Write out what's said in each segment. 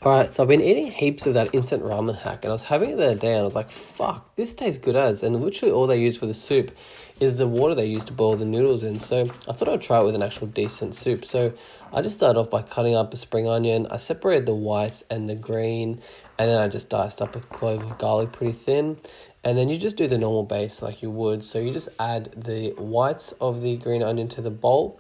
Alright, so I've been eating heaps of that instant ramen hack, and I was having it the other day, and I was like, fuck, this tastes good as. And literally all they use for the soup is the water they use to boil the noodles in. So I thought I'd try it with an actual decent soup. So I just started off by cutting up a spring onion. I separated the whites and the green, and then I just diced up a clove of garlic pretty thin. And then you just do the normal base like you would. So you just add the whites of the green onion to the bowl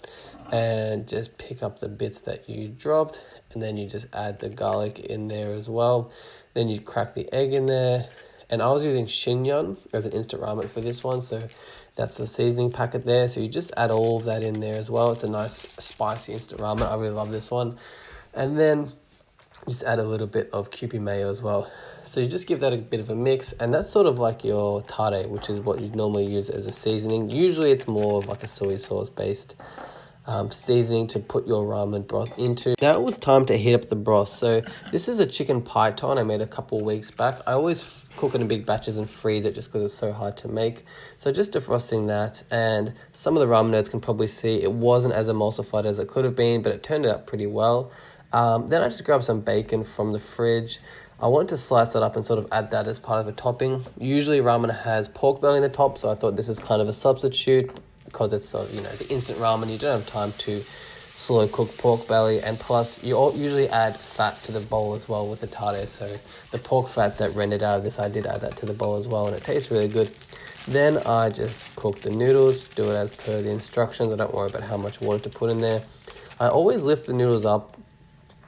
and just pick up the bits that you dropped, and then you just add the garlic in there as well. Then you crack the egg in there, and I was using Shinyon as an instant ramen for this one, so that's the seasoning packet there. So you just add all of that in there as well. It's a nice spicy instant ramen. I really love this one. And then just add a little bit of Kewpie mayo as well. So you just give that a bit of a mix, and that's sort of like your tare, which is what you'd normally use as a seasoning. Usually it's more of like a soy sauce based seasoning to put your ramen broth into. Now it was time to heat up the broth. So this is a chicken Paitan I made a couple weeks back. I always cook it in big batches and freeze it just because it's so hard to make. So just defrosting that, and some of the ramen nerds can probably see it wasn't as emulsified as it could have been, but it turned out pretty well. Then I just grabbed some bacon from the fridge. I wanted to slice that up and sort of add that as part of a topping. Usually ramen has pork belly in the top, so I thought this is kind of a substitute because it's sort of, the instant ramen. You don't have time to slow cook pork belly, and plus you usually add fat to the bowl as well with the tare. So the pork fat that rendered out of this, I did add that to the bowl as well, and it tastes really good. Then I just cook the noodles, do it as per the instructions. I don't worry about how much water to put in there. I always lift the noodles up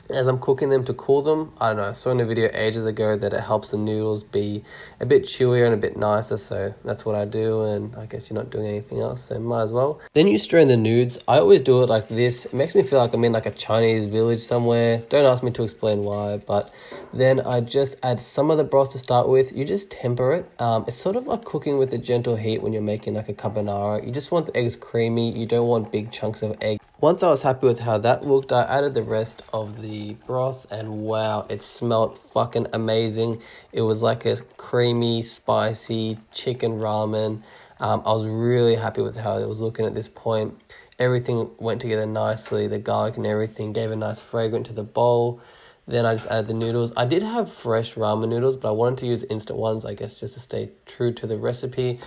as I'm cooking them to cool them. I don't know, I saw in a video ages ago that it helps the noodles be a bit chewier and a bit nicer, so that's what I do, and I guess you're not doing anything else, so might as well. Then you strain the nudes. I always do it like this. It makes me feel like I'm in like a Chinese village somewhere. Don't ask me to explain why, but then I just add some of the broth to start with. You just temper it. It's sort of like cooking with a gentle heat when you're making like a carbonara. You just want the eggs creamy. You don't want big chunks of egg. Once I was happy with how that looked, I added the rest of the broth, and wow, it smelled fucking amazing. It was like a creamy, spicy chicken ramen. I was really happy with how it was looking at this point. Everything went together nicely. The garlic and everything gave a nice fragrance to the bowl. Then I just added the noodles. I did have fresh ramen noodles, but I wanted to use instant ones, I guess, just to stay true to the recipe.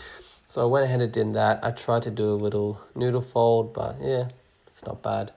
So I went ahead and did that. I tried to do a little noodle fold, but yeah, it's not bad.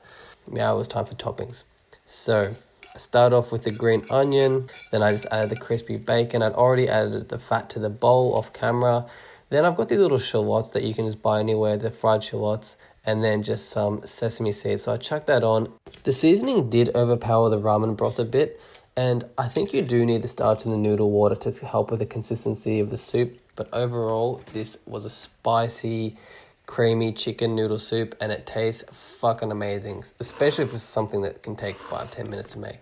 Now it was time for toppings. So I started off with the green onion. Then I just added the crispy bacon. I'd already added the fat to the bowl off camera. Then I've got these little shallots that you can just buy anywhere, the fried shallots, and then just some sesame seeds. So I chucked that on. The seasoning did overpower the ramen broth a bit, and I think you do need the starch in the noodle water to help with the consistency of the soup. But overall, this was a spicy, creamy chicken noodle soup, and it tastes fucking amazing, especially for something that can take 5-10 minutes to make.